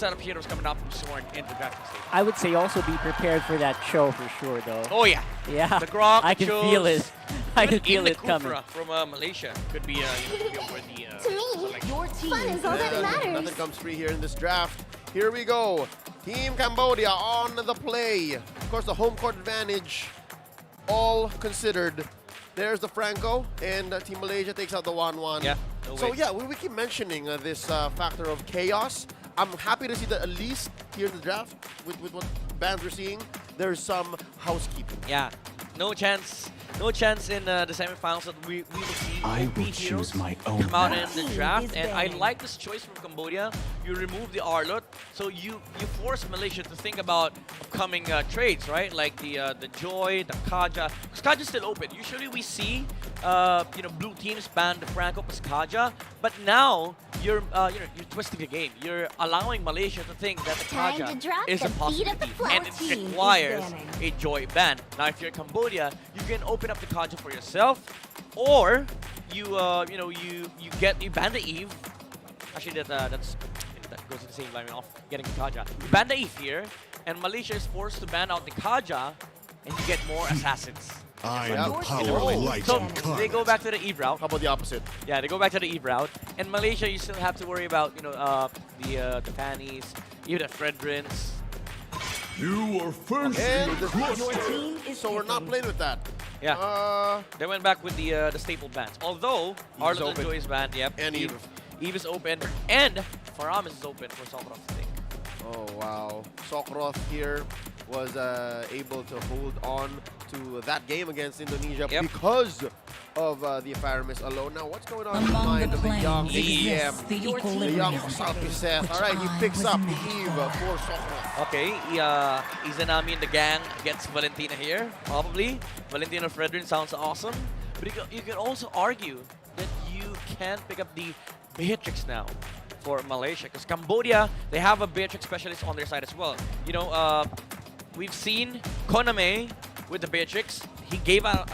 set of heroes coming out from Soren in the drafting stage. I would say also be prepared for that show for sure, though. Oh yeah. Yeah. The Grok, I can feel it. I can feel even it coming. Kufra from Malaysia could be, could be a worthy To me, selection. your team fun is all that matters. Nothing comes free here in this draft. Here we go. Team Cambodia on the play. Of course, the home court advantage, all considered. There's the Franco, and Team Malaysia takes out the 1-1. Yeah. No So way. yeah, we keep mentioning this factor of chaos. I'm happy to see that at least here in the draft, with what bands we're seeing, there's some housekeeping. Yeah, no chance in the semifinals that we will see OP heroes come out in the draft. And I like this choice from Cambodia. You remove the Arlot, so you force Malaysia to think about upcoming trades, right? Like the Joy, the Kaja. Because Kaja's still open. Usually we see blue teams ban the Franco plus Kaja, but now you're twisting the game. You're allowing Malaysia to think that the Time to Kaja drop is the a beat of the possibility, floor. and it Team is requires banning. a Joy ban. Now, if you're in Cambodia, you can open up the Kaja for yourself, or you ban the Eve. Actually, that goes in the same line of getting the Kaja. You ban the Eve here, and Malaysia is forced to ban out the Kaja, and you get more assassins. I Yeah. am the power of light So and they go color. back to the Eve route. How about the opposite? Yeah, they go back to the Eve route. And Malaysia, you still have to worry about the Fannies, even the Fredrins. You are first And in the Your cluster. team is So we're not playing with that. Yeah. They went back with the staple bans. Although Arlott and open. Joy is banned, yep. And Eve. Eve is open, and Faramis is open for Sokrov, I think. Oh wow, Sokrov here was able to hold on to that game against Indonesia Yep. because of the Faramis alone. Now what's going on in the Among mind the of the young planes EM? exists the The equilibrium, young Salty Seth. which Alright, he I picks was up the made Eve for. for Sokrov. Okay, Izanami and the gang gets Valentina here, probably. Valentina Fredrin sounds awesome. But you can also argue that you can pick up the Beatrix now for Malaysia, because Cambodia, they have a Beatrix specialist on their side as well. We've seen Koname with the Beatrix. He gave out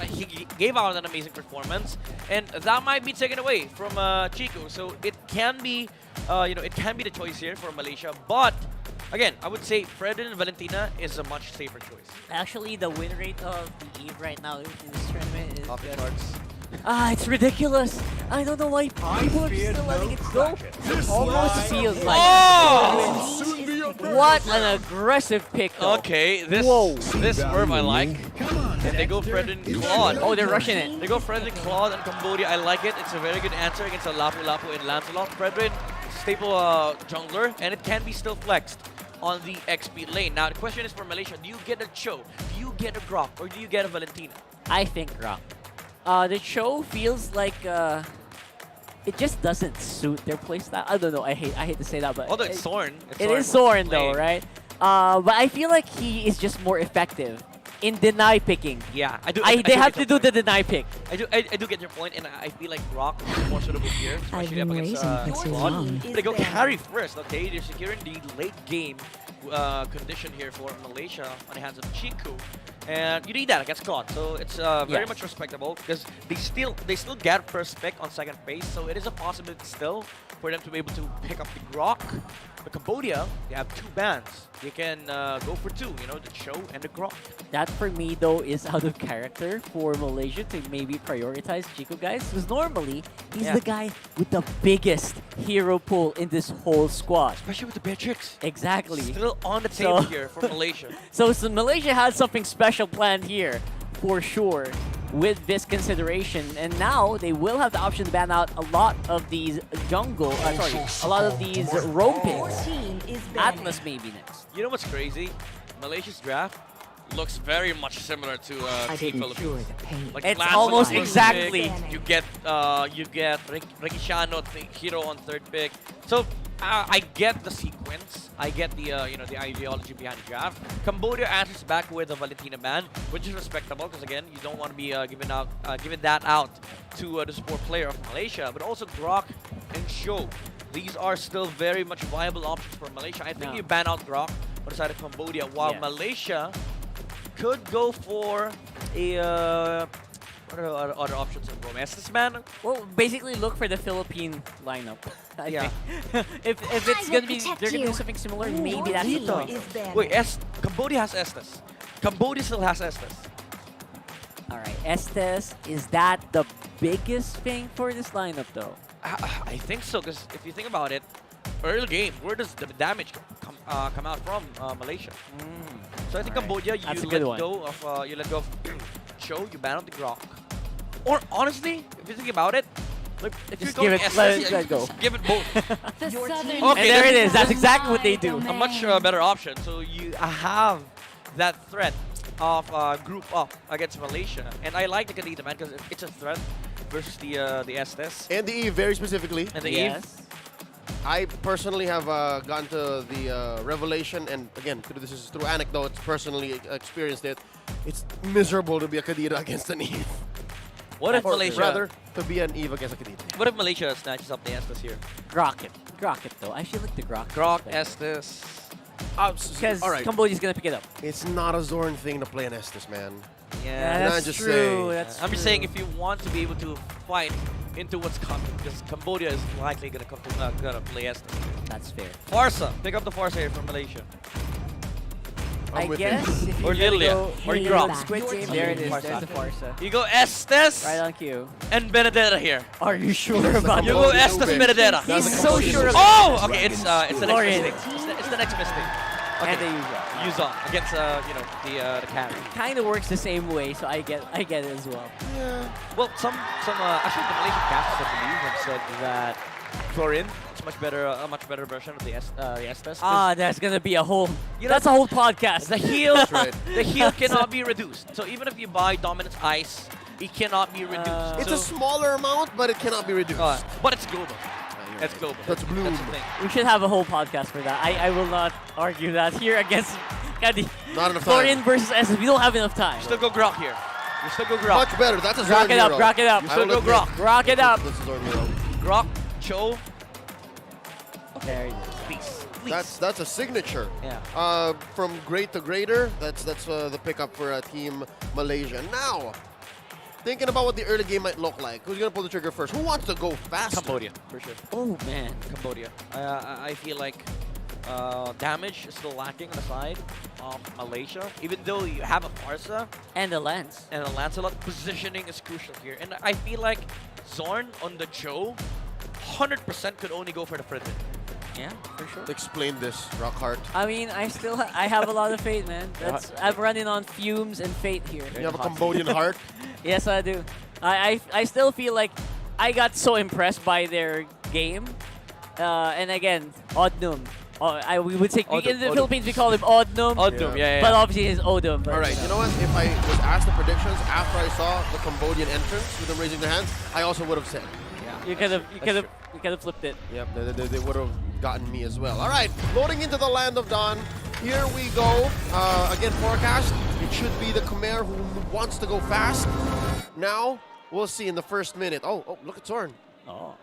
an amazing performance, and that might be taken away from Chico. So it can be, it can be the choice here for Malaysia. But again, I would say Fredrin and Valentina is a much safer choice. Actually, the win rate of the Eve right now in this tournament is Off the just... charts. it's ridiculous. I don't know why people are still letting it go. It almost feels like... Oh! Soon be your turn. What an aggressive pick, though. Okay, this Whoa. verb I like. Come on. And they go Fredrin Claude. Oh, they're rushing it. They go Fredrin Claude and Cambodia. I like it. It's a very good answer against a Lapu Lapu and Lancelot. Fredrin, staple jungler, and it can be still flexed on the XP lane. Now, the question is for Malaysia, do you get a Cho? Do you get a Grok? Or do you get a Valentina? I think Rock. The show feels like it just doesn't suit their playstyle. I don't know. I hate to say that, but Although it's Soren. it is Soren though, lane. right? But I feel like he is just more effective in deny picking. Yeah, I do. They do have get to your do the deny pick. point. I do get your point, and I feel like Grok is more suitable here, especially up been against raising for too Claude. long. But they go carry first, okay? They're securing the late game condition here for Malaysia on the hands of Chiku. And you need that against Claude, so it's very Yes. much respectable because they still get first pick on second base, so it is a possibility still for them to be able to pick up the Grok. But Cambodia, they have two bans. They can go for two, the Cho and the Grok. That for me though is out of character for Malaysia to maybe prioritize Chico guys, because normally he's Yeah. the guy with the biggest hero pool in this whole squad. Especially with the Beatrix. Exactly. Still on the table So- here for Malaysia. So Malaysia has something special planned here, for sure, with this consideration. And now they will have the option to ban out a lot of these a lot of these roam Your picks. team is banning. Atlas maybe next. You know what's crazy? Malaysia's draft looks very much similar to Team Philippines. Like It's Lancelot almost first exactly. pick, you get Rekishano, the hero on third pick. So I get the sequence. I get the the ideology behind the draft. Cambodia answers back with a Valentina ban, which is respectable because again you don't want to be giving that out to the support player of Malaysia, but also Grok and Show. These are still very much viable options for Malaysia. I think No. you ban out Grok on the side of Cambodia, while Yes. Malaysia could go for a What are other options in Rome? Estes, man? Well, basically look for the Philippine lineup. I Yeah. think. if it's I gonna will be protect they're gonna do you. something similar, maybe that's the point. Wait, Cambodia has Estes. Cambodia still has Estes. All right, Estes, is that the biggest thing for this lineup though? I think so, because if you think about it, early game, where does the damage come out from? Malaysia. So I think Alright. Cambodia, That's a you good let one. go of Cho, you ban out the Grok. Or honestly, if you think about it, like if Just you're going give it- Estes, let it- yeah, let you it go. just give it both. The southern Okay, And there it then- is. That's exactly what they do. A much better option. So you have that threat of group up against Malaysia, and I like the Kadita, man, because it's a threat versus the Estes And the Eve, very specifically. and the Eve. Yes. I personally have gotten to the revelation, and again, this is through anecdotes, personally experienced it. It's miserable to be a Kadira against an Eve. What if Or Malaysia? rather, to be an Eve against a Kadira. What if Malaysia snatches up the Estes here? Grok it. Grok it though. I feel like the Grok. Grok, Estes. Because all right, Cambodia's gonna pick it up. it's not a Zorn thing to play an Estes, man. Yeah, Can I that's just true. say- That's I'm true. just saying, if you want to be able to fight into what's coming, because Cambodia is likely gonna play Estes. That's fair. Farsa, pick up the Farsa here from Malaysia. I'm I with guess you. if Or you're gonna Lilia. go Or Lilia Grok. with Squid Game, there it is. There's the Farsa. You go Estes Right on cue. and Benedetta here. Are you sure about You that? go Cambodian Estes Ube. Benedetta. That's He's a so Cambodian sure Ube. of Oh, okay, it's the next Florian. mistake. It's the next mistake. And Okay. they use that. Yuzon against the carry. Kind of works the same way, so I get it as well. Well, some actually the Malaysian casters, I believe, have said that Florin is a much better version of the Estes. Ah, there's gonna be a whole. You know- That's a whole podcast. The heal, right. the heal cannot be reduced. So even if you buy Dominance Ice, it cannot be reduced. It's a smaller amount, but it cannot be reduced. but it's global. You're It's right. global. That's Bloom. That's the thing. We should have a whole podcast for that. I will not argue that here against Kadi. Not enough Florian time. versus SS. We don't have enough time. You still go Grok here. You still go Grok. Much better. That's a Rock Zorn it up, hero. rock it up. I Still will go admit. Grok. Rock it up. That's a Zorn hero. Grok, Cho, There it is. please. That's a signature. Yeah. From great to greater, that's the pickup for Team Malaysia. Now, thinking about what the early game might look like. Who's gonna pull the trigger first? Who wants to go faster? Cambodia, for sure. Oh man. Cambodia. I feel like damage is still lacking on the side of Malaysia. Even though you have a Farsa And the lens. and a Lancelot, positioning is crucial here. And I feel like Zorn on the Joe 100% could only go for the Frederick. Yeah, for sure. Explain this, Rockhart. I mean, I have a lot of faith, man. I'm running on fumes and fate here. You have a Cambodian heart. Yes, I do. I still feel like I got so impressed by their game. And again, Odnum. We would say in the Odum. Philippines we call him Odnum. Odum, yeah. But obviously he's Odum. But, All right, you know what? If I was asked the predictions after I saw the Cambodian entrance with them raising their hands, I also would have said. You could have flipped it. Yep, they would have gotten me as well. All right, loading into the land of Dawn. Here we go. Again, forecast. It should be the Khmer who wants to go fast. Now, we'll see in the first minute. Oh, look at Zorn. Oh.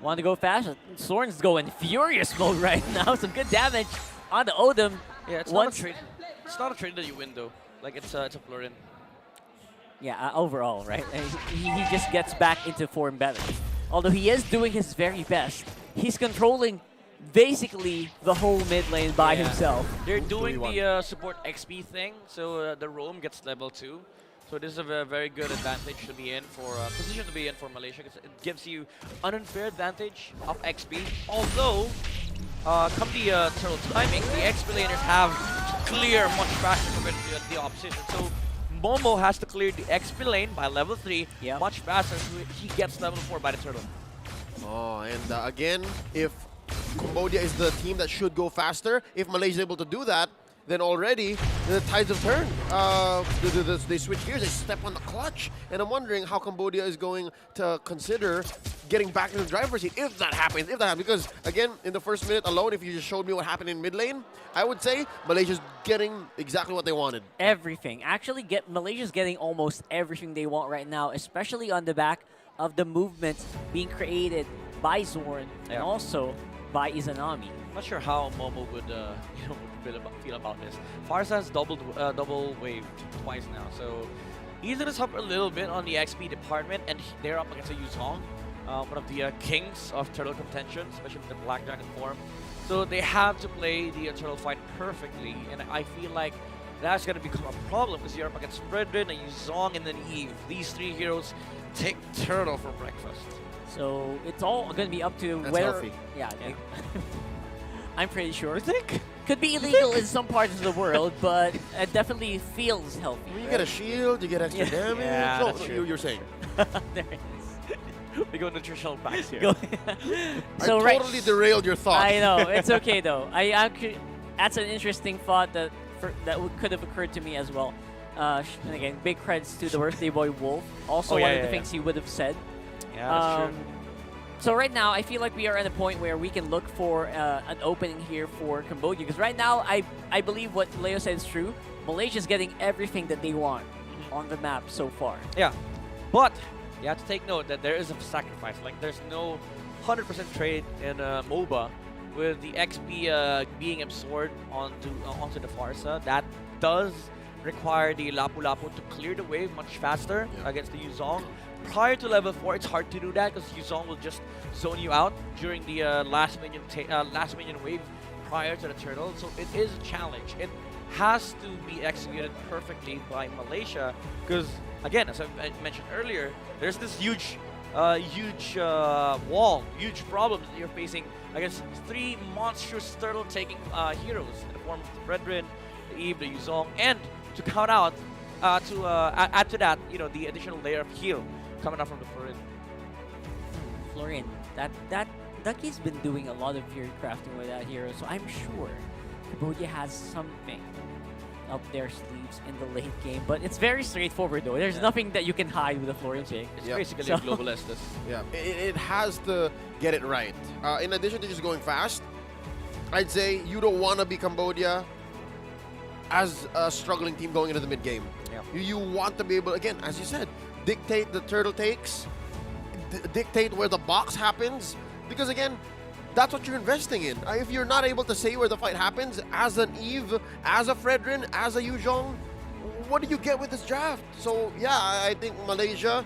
Want to go fast? Soren's going furious mode right now. Some good damage on the Odom. Yeah, it's Once- not a trade. It's not a trade that you win though. Like it's a Florin. Yeah, overall, right? And he just gets back into form better. Although he is doing his very best, he's controlling basically the whole mid lane by Yeah. himself. They're doing 2v1. the support XP thing, so the roam gets level 2. So this is a very good advantage to be in for position to be in for Malaysia. 'Cause it gives you an unfair advantage of XP. Although, come the turtle timing, the XP laners have to clear much faster compared to the opposition. So Momo has to clear the XP lane by level 3 Yeah. much faster, so he gets level 4 by the turtle. Oh, and again, if Cambodia is the team that should go faster, if Malaysia is able to do that, then already the tides have turned. They switch gears, they step on the clutch. And I'm wondering how Cambodia is going to consider getting back in the driver's seat if that happens. Because again, in the first minute alone, if you just showed me what happened in mid lane, I would say Malaysia's getting exactly what they wanted. Everything. Actually, Malaysia's getting almost everything they want right now, especially on the back of the movement being created by Zorn and Yeah. also by Izanami. Not sure how Momo would feel about this. Farsa has double waved twice now, so He's gonna suffer a little bit on the XP department, and they're up against a Yuzong, one of the kings of turtle contention, especially with the Black Dragon form. So they have to play the turtle fight perfectly, and I feel like that's gonna become a problem because you're up against Fredrin, a Yuzong, and then Eve. These three heroes take turtle for breakfast. So it's all going to be up to That's whether. healthy. Yeah, I'm pretty sure. Could be illegal in some parts of the world, but it definitely feels healthy. You get a shield, you get extra Yeah. damage. Yeah, No, that's true. you're saying. There it is. We go nutritional packs here. Go- so I totally derailed your thought. I know it's okay though. That's an interesting thought that could have occurred to me as well. And again, big credits to the birthday boy Wolf. Also, Oh, yeah, one of yeah, the yeah. things he would have said. Yeah, that's true. So right now, I feel like we are at a point where we can look for an opening here for Cambodia. Because right now, I believe what Leo said is true. Malaysia's getting everything that they want on the map so far. Yeah, but you have to take note that there is a sacrifice. Like, there's no 100% trade in MOBA with the XP being absorbed onto the Farsa. That does require the Lapu-Lapu to clear the wave much faster against the Yuzong. Prior to level 4, it's hard to do that because Yuzong will just zone you out during the last minion wave prior to the turtle. So it is a challenge. It has to be executed perfectly by Malaysia because, again, as I mentioned earlier, there's this huge wall, huge problem that you're facing against three monstrous turtle-taking heroes in the form of the Fredrin, the Eve, the Yuzong, and to count out, add to that, you know, the additional layer of heal coming out from the Florin. Florian, that Ducky's been doing a lot of hero crafting with that hero, so I'm sure Cambodia has something up their sleeves in the late game. But it's very straightforward though. There's nothing that you can hide with a Florian pick. It's Yep. basically So- a global Estes. Yeah, it has to get it right. In addition to just going fast, I'd say you don't want to be Cambodia as a struggling team going into the mid game. Yeah. You want to be able, again, as you said, dictate the turtle takes, dictate where the box happens, because again, that's what you're investing in. If you're not able to say where the fight happens as an Eve, as a Fredrin, as a Yuzhong, what do you get with this draft? So yeah, I think Malaysia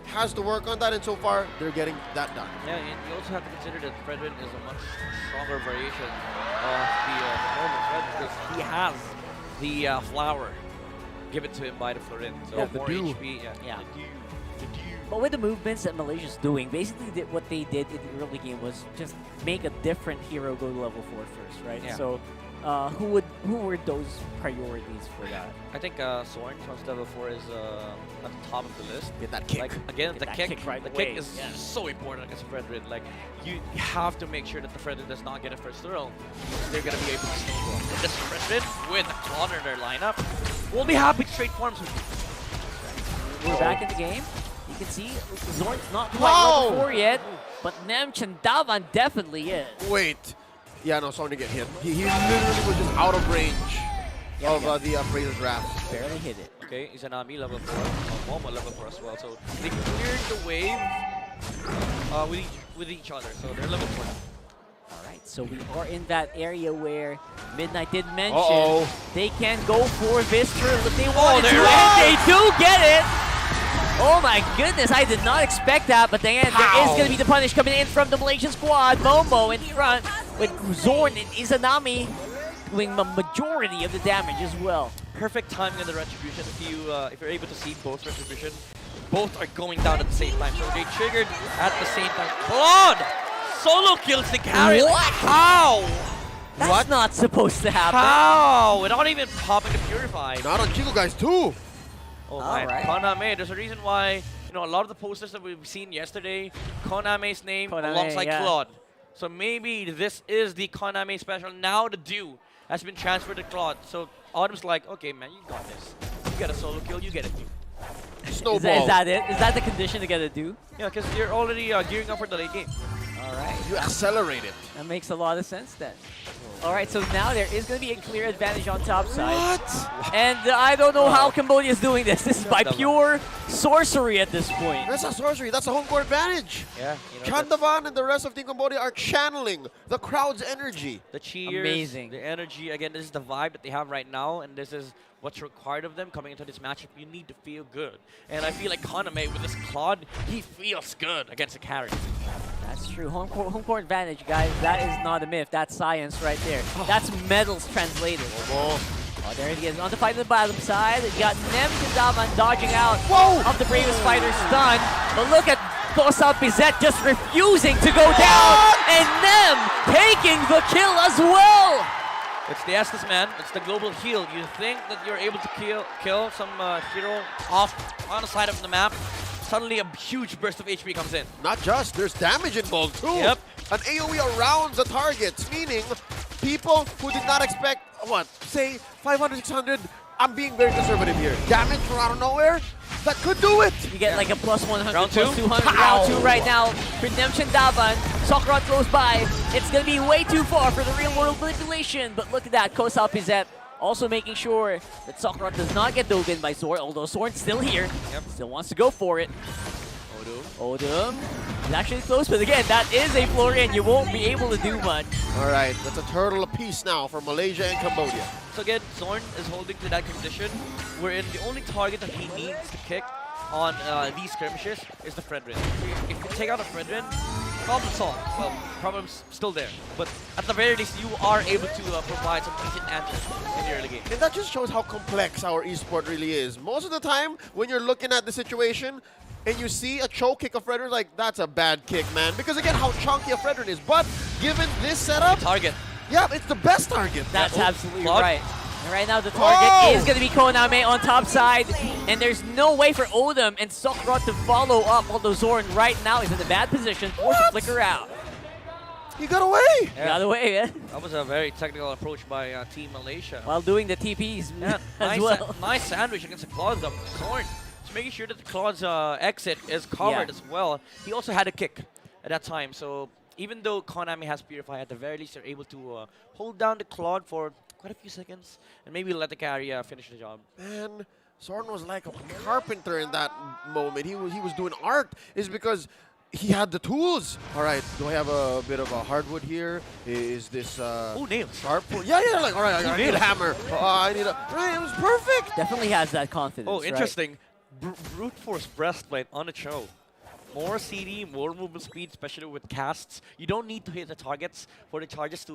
has to work on that, and so far they're getting that done. Yeah, and you also have to consider that Fredrin is a much stronger variation of the normal Fredrin because he has the flower given to him by the Florin. So Yeah, the more dew. HP. Yeah. The dew. But with the movements that Malaysia's doing, basically what they did in the early game was just make a different hero go to level 4 first, right? Yeah. So who were those priorities for that? I think Soren from level 4 is at the top of the list. Get that kick. Like, again, Get the that kick, kick right the away, kick is yeah. so important against Fredrin. Like, you have to make sure that the Fredrin does not get a first throw. They're going to be able to snowball. This Fredrin with a Clonner in their lineup will be happy to trade forms with you. We're back in the game. You can see Zorn's not quite Wow! level 4 yet, but Nem Chandavan definitely is. Wait. Yeah, no, Sonya get hit. He literally was just out of range of the Appraiser's Wrath. Barely hit it. Okay, Izanami level 4, Momo level 4 as well. So they cleared the wave with each other. So they're level 4 now. Alright, so we are in that area where Midnight did mention Uh-oh. they can go for this turtle if they want to, there and it they do get it! Oh my goodness, I did not expect that, but then there is going to be the punish coming in from the Malaysian squad. Momo in front with Zorn and Izanami doing the majority of the damage as well. Perfect timing in the Retribution. If you're able to see both Retribution, both are going down at the same time. So they triggered at the same time. Claude! Solo kills the carry. What? How? That's not supposed to happen. How? Without even popping the Purify. Not on Chico guys too. Oh my, Alright. Koname. There's a reason why, you know, a lot of the posters that we've seen yesterday, Koname's name Koname, alongside yeah. Claude. So maybe this is the Koname special. Now the Dew has been transferred to Claude. So Autumn's like, okay, man, you got this. You get a solo kill, you get a Dew. Is Snowball. that it? Is that the condition to get a do? Yeah, because you're already gearing up for the late game. All right. You accelerate it. That makes a lot of sense then. All right, so now there is going to be a clear advantage on top side. What? And I don't know how Cambodia is doing this. This is by pure sorcery at this point. That's a sorcery. That's a home court advantage. Yeah. You know, Chandavan and the rest of Team Cambodia are channeling the crowd's energy. the cheers, Amazing. the energy. Again, this is the vibe that they have right now, and this is what's required of them coming into this matchup. You need to feel good. And I feel like Koname with this Claude, he feels good against the carry. That's true. Home court advantage, guys. That is not a myth. That's science right there. That's medals translated. Oh, there he is. On the fight on the bottom side, you got Nem Daman dodging out of the bravest fighter stun. But look at Kosa Pizet just refusing to go down. And Nem taking the kill as well. It's the Estes, man. It's the global heal. You think that you're able to kill some hero off on the side of the map. Suddenly a huge burst of HP comes in. Not just, there's damage involved too. Yep. An AoE around the targets, meaning people who did not expect, what, say 500, 600, I'm being very conservative here. Damage from out of nowhere, that could do it. You get like a plus 100, Round plus two? 200, Pow! round 2 right now. Redemption Daban. Sokrot goes by. It's going to be way too far for the real world manipulation. But look at that. Kosa Pizet also making sure that Sokrot does not get dove in by Sword, although Sword's still here. Yep. Still wants to go for it. Odum. He's actually close, but again, that is a Florian. You won't be able to do much. All right, that's a turtle apiece now for Malaysia and Cambodia. So again, Zorn is holding to that condition wherein the only target that he needs to kick on these skirmishes is the Fredrin. If you take out a Fredrin, problem solved. Well, problem's still there. But at the very least, you are able to provide some decent answers in the early game. And that just shows how complex our esport really is. Most of the time, when you're looking at the situation, and you see a choke kick of Fredrin, like, that's a bad kick, man. Because again, how chunky a Fredrin is. But given this setup, Target. yeah, it's the best target. That's Yeah. absolutely Claude. right. And right now, the target is going to be Koname on top side. And there's no way for Odom and Sokrot to follow up, although Zorn right now is in a bad position, forced to flicker out. He got away. Yeah. The other way, yeah. That was a very technical approach by Team Malaysia. While doing the TPs Yeah, as nice, well. nice sandwich against the Claude's up. Zorn just making sure that the Claude's exit is covered Yeah. as well. He also had a kick at that time, so even though Konami has Purify, at the very least they're able to hold down the Claude for quite a few seconds and maybe let the carry finish the job. Man, Soren was like a carpenter in that moment. He was doing art. Is because he had the tools. All right, do I have a bit of a hardwood here? Is this Oh, nails. sharp wood? Yeah, like, all right, I need a hammer. I need a, right, it was perfect. Definitely has that confidence. Oh, right? interesting. Brute Force Breastplate on the show. More CD, more movement speed, especially with casts. You don't need to hit the targets for the charges to,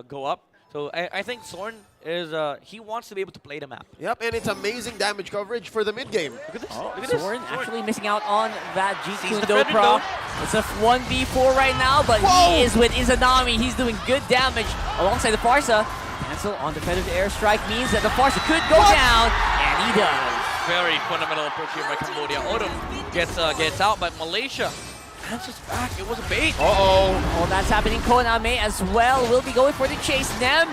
go up. So I think Zorn is, he wants to be able to play the map. Yep, and it's amazing damage coverage for the mid game. Look at this. Oh, Look at this. Zorn actually missing out on that Sees the G-Kundo Fredrin proc. though. It's a 1v4 right now, but Whoa! he is with Izanami. He's doing good damage alongside the Farsa. Cancel on defensive airstrike means that the Farsa could go down, and he does. Very fundamental approach here by Cambodia. Odom gets out, but Malaysia answers back. It was a bait. Uh-oh. Oh, that's happening. Koname as well will be going for the chase. Nem,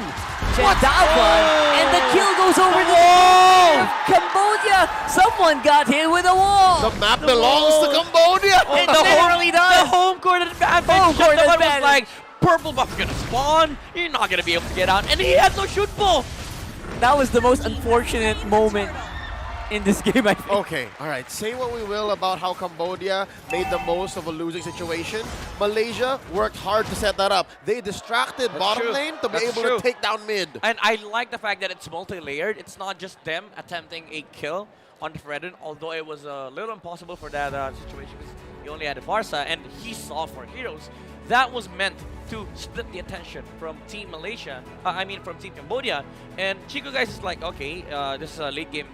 Chendavan, and the kill goes over the wall. Cambodia, someone got hit with a wall. The map belongs to Cambodia. It the literally does. The home court advantage. Home court Chandavan advantage. was like, purple buff gonna spawn. You're not gonna be able to get out. And he had no shoot ball. That was the most unfortunate moment in this game, I think. Okay, all right. Say what we will about how Cambodia made the most of a losing situation. Malaysia worked hard to set that up. They distracted bottom true. lane to be That's able true. to take down mid. And I like the fact that it's multi-layered. It's not just them attempting a kill on the Fredrin, although it was a little impossible for that situation because he only had a Farsa and he saw for heroes. That was meant to split the attention from Team Malaysia, from Team Cambodia. And Chico guys is like, okay, this is a late game,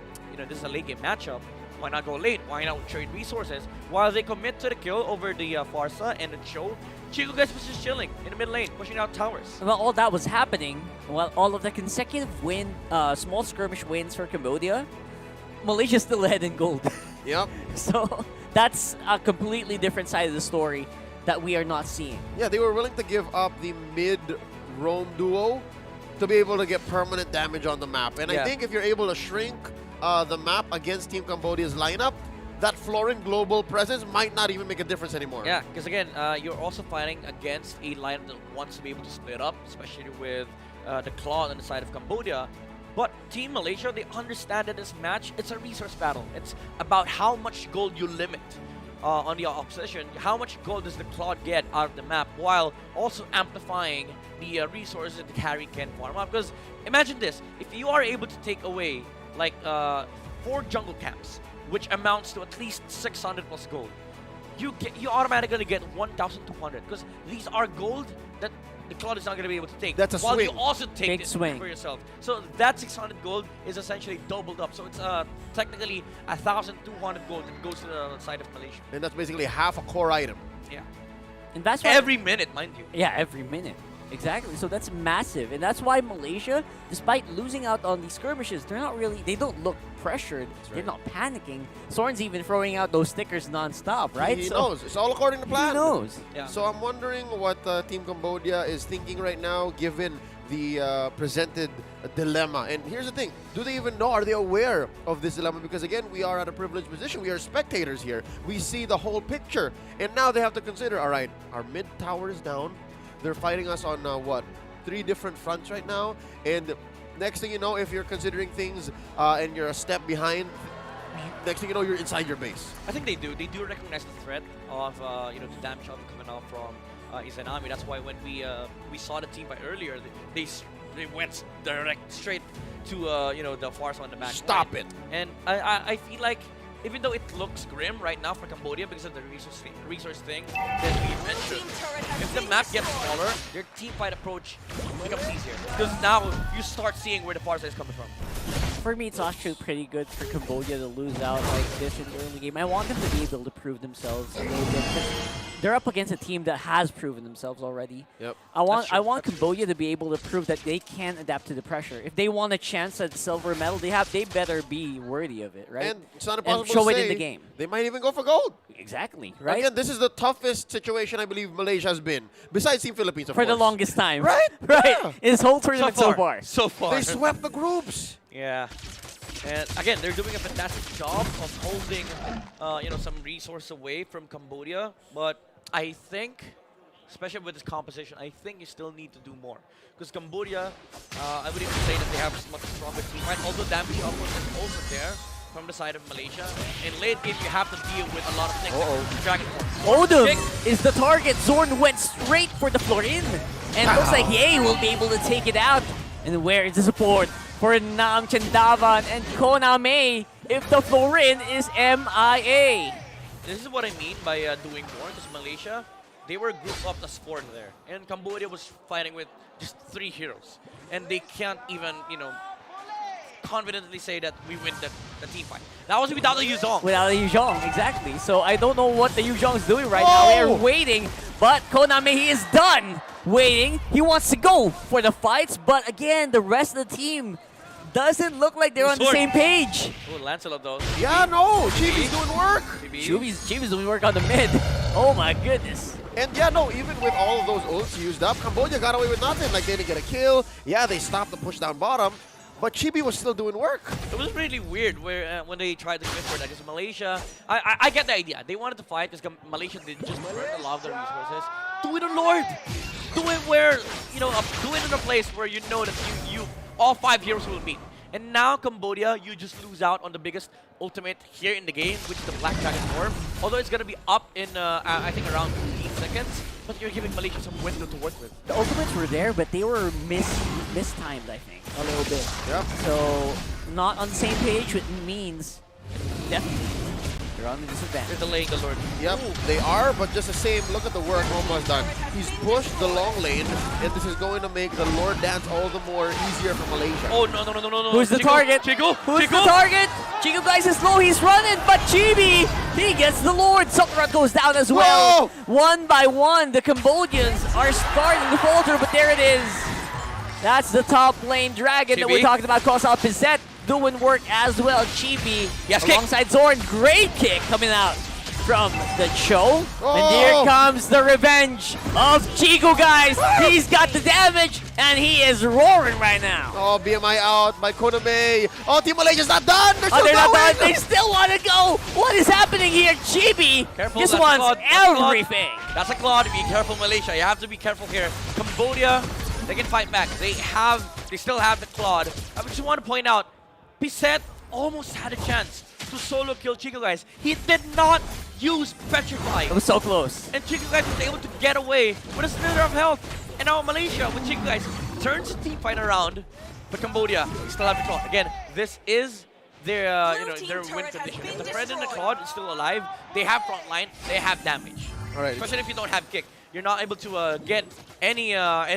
this is a late game matchup. Why not go late? Why not trade resources? While they commit to the kill over the Farsa and the Cho, Chico guys was just chilling in the mid lane, pushing out towers. Well, all that was happening while all of the consecutive small skirmish wins for Cambodia, Malaysia still ahead in gold. Yep. So that's a completely different side of the story that we are not seeing. Yeah, they were willing to give up the mid-roam duo to be able to get permanent damage on the map. And I Yeah. think if you're able to shrink the map against Team Cambodia's lineup, that Florin global presence might not even make a difference anymore. Yeah, because again, you're also fighting against a lineup that wants to be able to split up, especially with the Claw on the side of Cambodia. But Team Malaysia, they understand that this match, it's a resource battle. It's about how much gold you limit on the opposition. How much gold does the Claw get out of the map, while also amplifying the resources that the carry can farm up. Because imagine this, if you are able to take away like 4 jungle camps, which amounts to at least 600 plus gold, you automatically get 1,200, because these are gold that the Claw is not going to be able to take. That's a while swing. you also take Big it swing. for yourself. So that 600 gold is essentially doubled up. So it's technically 1,200 gold that goes to the side of Malaysia. And that's basically half a core item. Yeah. And that's why Every minute, mind you. Yeah, every minute. Exactly. So that's massive. And that's why Malaysia, despite losing out on these skirmishes, they don't look pressured. They're not panicking. Soren's even throwing out those stickers non-stop, right? He So knows. It's all according to plan. He knows. Yeah. So I'm wondering what Team Cambodia is thinking right now, given the presented dilemma. And here's the thing: do they even know? Are they aware of this dilemma? Because again, we are at a privileged position. We are spectators here. We see the whole picture, and now they have to consider: all right, our mid tower is down. They're fighting us on what, 3 different fronts right now, and next thing you know, if you're considering things and you're a step behind, next thing you know, you're inside your base. I think they do. They do recognize the threat of the damage coming out from Izanami. That's why when we saw the team fight earlier, they went straight to the far side on the back. Stop line. it. And I feel like, even though it looks grim right now for Cambodia because of the resource thing that we mentioned, if the map gets smaller, their team fight approach becomes easier. Because now you start seeing where the far side is coming from. For me, it's actually pretty good for Cambodia to lose out like this in the early game. I want them to be able to prove themselves a little bit, 'cause they're up against a team that has proven themselves already. Yep. I want true. Cambodia to be able to prove that they can adapt to the pressure. If they want a chance at silver medal, they better be worthy of it, right? And it's not And impossible show to it say in the game. they might even go for gold. Exactly, right? Again, this is the toughest situation I believe Malaysia has been, besides Team Philippines, of For the course. longest time. Right? Right. Yeah. In this whole tournament so far. So far. They swept the groups. Yeah. And again, they're doing a fantastic job of holding, some resource away from Cambodia. But I think, especially with this composition, I think you still need to do more. Because Cambodia, I would even say that they have much stronger team fight. Although damage output is also there from the side of Malaysia. In late game, you have to deal with a lot of things. Dragon Force. Odom Kick. is the target. Zorn went straight for the Florin. And it looks like Ye will be able to take it out. And where is the support for Nam Chandavan and Koname if the Florin is MIA? This is what I mean by doing more. Because Malaysia, they were grouped up as 4 there. And Cambodia was fighting with just 3 heroes. And they can't even, confidently say that we win the team fight. That was without the Yuzong. Without the Yuzhong, exactly. So I don't know what the Yuzhong is doing right now. They are waiting, but Koname, he is done waiting. He wants to go for the fights, but again, the rest of the team doesn't look like they're on the same page. Oh, Lancelot though. Yeah, no, Chibi's doing work. Chibi's doing work on the mid. Oh my goodness. And yeah, no, even with all of those ults used up, Cambodia got away with nothing. Like, they didn't get a kill. Yeah, they stopped the push down bottom, but Chibi was still doing work. It was really weird where when they tried to commit for it against Malaysia. I get the idea. They wanted to fight because Malaysia did just burn a lot of their resources. Do it on Lord. Do it where, do it in a place where you know that you all 5 heroes will meet. And now Cambodia, you just lose out on the biggest ultimate here in the game, which is the Black Dragon form. Although it's going to be up in, I think, around 15 seconds. But you're giving Malaysia some window to work with. The ultimates were there, but they were mistimed, I think, a little bit. Yep. So, not on the same page, which means definitely they're on the disadvantage. They're delaying the Lord. Yep, they are, but just the same, look at the work Momo has done. He's pushed the long lane, and this is going to make the Lord dance all the more easier for Malaysia. Oh, no. Who's the target? Chico? Who's the target? Chico guys is low, he's running, but Chibi, he gets the Lord. Sokrat goes down as well. Whoa! One by one, the Cambodians are starting to falter, but there it is. That's the top lane dragon that we're Chibi. talking about. Cross off Pizzette doing work as well. Chibi Yes, kick. alongside Zorn. Great kick coming out from the show. Oh. And here comes the revenge of Chico, guys. He's got the damage, and he is roaring right now. Oh, BMI out by Koname. Oh, Team Malaysia's not done. They're Oh, still they're not going. done. They still want to go. What is happening here? Chibi Careful, just that's wants Claude. That's Claude. everything. That's a Claude. Be careful, Malaysia. You have to be careful here. Cambodia, they can fight back. They still have the Claude. I just want to point out, Pisset almost had a chance to solo kill Chico, guys. He did not use Petrify. It was so close. And Chico, guys, was able to get away with a slither of health. And now Malaysia, with Chico, guys, turns the team fight around. But Cambodia still have the Claude. Again, this is their, their win condition. If the Fred and the Claude is still alive, they have front line, they have damage. All right. Especially if you don't have kick. You're not able to get any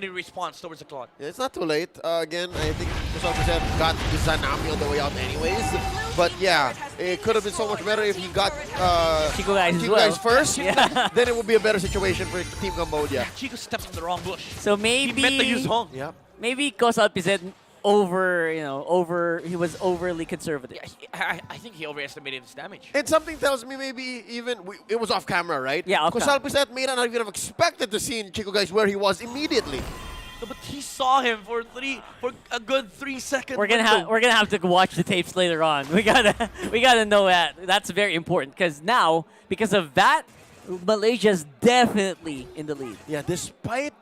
response towards the Claude. Yeah, it's not too late. Again, I think Kusal got the Zanami on the way out anyways. But yeah, it could have been so much better if he got Chico guys as Chico well. guys first. Yeah. Then it would be a better situation for Team Cambodia. Chico stepped in the wrong bush. So He meant to use maybe Hong. Yeah. maybe Kosal Pizet he was overly conservative. Yeah, I think he overestimated his damage. And something tells me maybe even it was off camera, right? Yeah, off Kusal Piset may not even have expected to see Chico guys where he was immediately. No, but he saw him for a good 3 seconds. We're gonna have to watch the tapes later on. We gotta know that. That's very important because now, because of that, Malaysia's definitely in the lead. Yeah, despite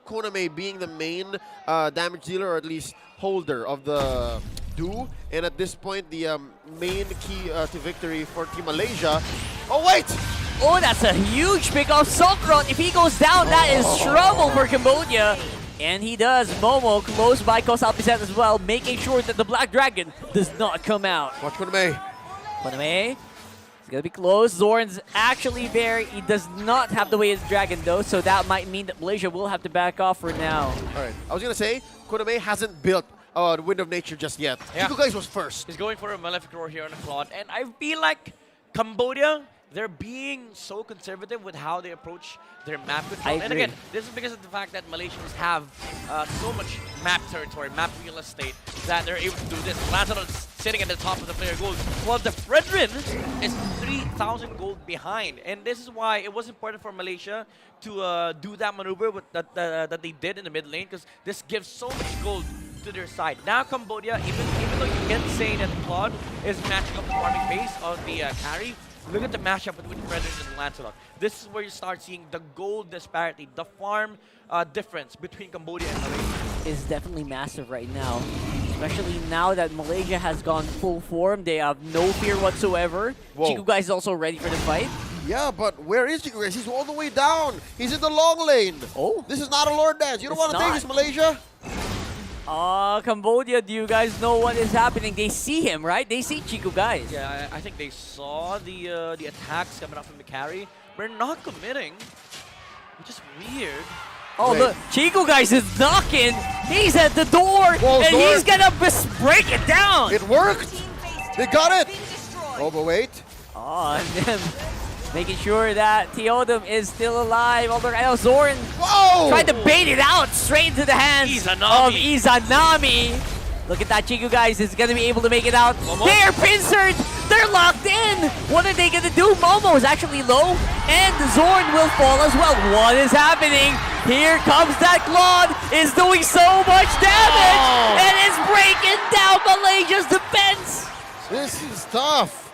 Koname being the main damage dealer, or at least holder of the do, and at this point the main key to victory for Team Malaysia. Oh wait! Oh, that's a huge pick off Sokron. If he goes down, that is trouble for Cambodia. And he does. Momo close by Kosal Pizet as well, making sure that the Black Dragon does not come out. Watch Koname. Koname, it's gonna be close. Zoran's actually there. He does not have the way of Dragon though, so that might mean that Malaysia will have to back off for now. All right, I was gonna say Koname hasn't built the Wind of Nature just yet. Yeah. Chico guys was first. He's going for a Malefic Roar here on the Claude, and I feel like Cambodia, they're being so conservative with how they approach their map control. I And agree. again, this is because of the fact that Malaysians have so much map territory, map real estate, that they're able to do this. Lancelot is sitting at the top of the player gold, while the Fredrin is 3,000 gold behind. And this is why it was important for Malaysia to do that maneuver that they did in the mid lane, because this gives so much gold to their side. Now Cambodia, even though you can say that Claude is matching up the farming pace of the carry, look at the matchup between Frederick and Lancelot. This is where you start seeing the gold disparity, the farm difference between Cambodia and Malaysia. Is definitely massive right now. Especially now that Malaysia has gone full form. They have no fear whatsoever. Whoa. Chico guys is also ready for the fight. Yeah, but where is Chico guys? He's all the way down. He's in the long lane. Oh. This is not a Lord Dance. You don't It's want to take not. this, Malaysia. Cambodia, do you guys know what is happening? They see him, right? They see Chico guys. Yeah, I think they saw the attacks coming up from the carry. We're not committing, which is weird. Oh, Wait. look, Chico guys is knocking. He's at the door, Whoa, and door. he's gonna just break it down. It worked. They got it. Oh, but wait. Oh, and then making sure that Teodum is still alive. Although I know Zoran Whoa! tried to bait it out straight into the hands Izanami. of Izanami. Look at that, Chico guys is gonna be able to make it out. Momo. They're pincered. They're locked in. What are they gonna do? Momo is actually low, and Zorn will fall as well. What is happening? Here comes that Claude. Is doing so much damage, Oh. and is breaking down Malaysia's defense. This is tough.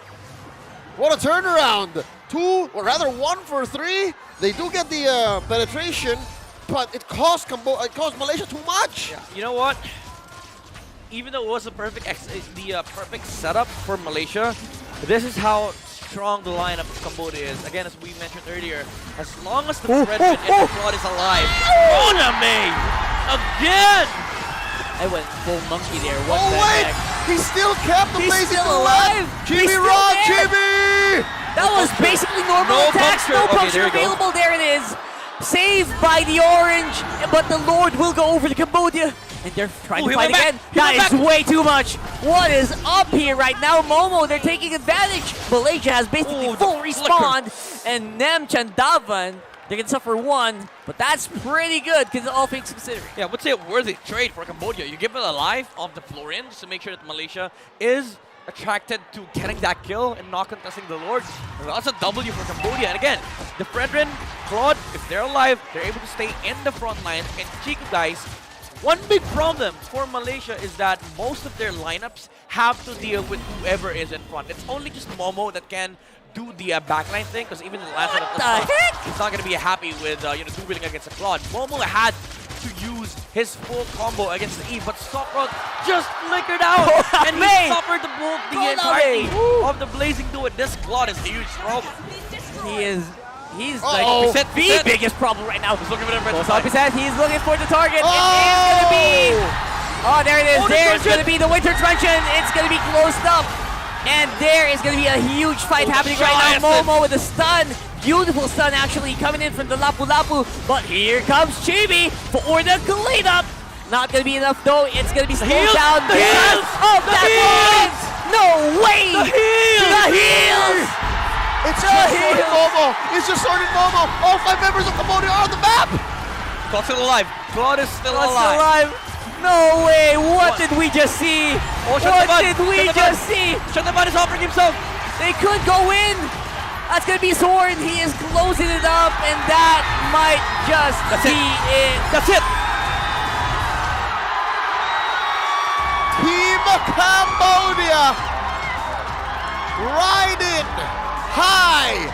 What a turnaround. 2, or rather 1 for 3. They do get the penetration, but it cost Malaysia too much. Yeah, you know what? Even though it was a perfect perfect setup for Malaysia, this is how strong the lineup of Cambodia is. Again, as we mentioned earlier, as long as the Frederick and the Claude is alive, Koname again. I went full monkey there. What Oh the wait! heck? He still kept the He's basic still alive! alive! He's Chibi still Rod, there! Chibi! That was basically normal No attacks. puncture. No Okay, puncture there you go. available. There it is. Saved by the orange, but the Lord will go over to Cambodia. And they're trying Ooh, to he fight went back. again. He That went is back. way too much. What is up here right now? Momo, they're taking advantage. Malaysia has basically Ooh, the full flicker. respawn. And Nem Chandavan They can suffer one, but that's pretty good, because all things considered. Yeah, I would say a worthy trade for Cambodia. You give it a life of the Florian just to make sure that Malaysia is attracted to getting that kill and not contesting the Lord. That's a W for Cambodia. And again, the Fredrin, Claude, if they're alive, they're able to stay in the front line. And Chico, guys, one big problem for Malaysia is that most of their lineups have to deal with whoever is in front. It's only just Momo that can do the backline thing, because even in the last What the heck? he's not going to be happy with dueling against a Claude. Momo had to use his full combo against the Eve, but Stockrock just flickered out, and he May. suffered the bulk, the Go entirety away. of the Blazing Duet. This Claude is a huge problem. He's Uh-oh. like the Reset. biggest problem right now. He's looking for the red Goes side. up his head, he's looking for the target. Oh! It is gonna be. Oh, there it is. Oh, the There's truncheon. gonna be the Winter Truncheon. It's gonna be closed up. And there is gonna be a huge fight Oh, happening the right now. shot, Momo with a stun. Beautiful stun actually coming in from the Lapu Lapu. But here comes Chibi for the cleanup. Not gonna be enough though. It's gonna be slowed heals, down. the heals, Oh, the that heals. was no way. The heals! The heals. It's just sorted Momo. It's just sorted Momo. All 5 members of Cambodia are on the map. Claude's still alive. Claude is still What's alive. alive? No way! What What? did we just see? Oh, shut What the bud. did we Shut the bud. just see? Shundaban is offering himself. They could go in. That's gonna be Zorn. He is closing it up, and that might just That's be it. it. That's it. Team Cambodia riding high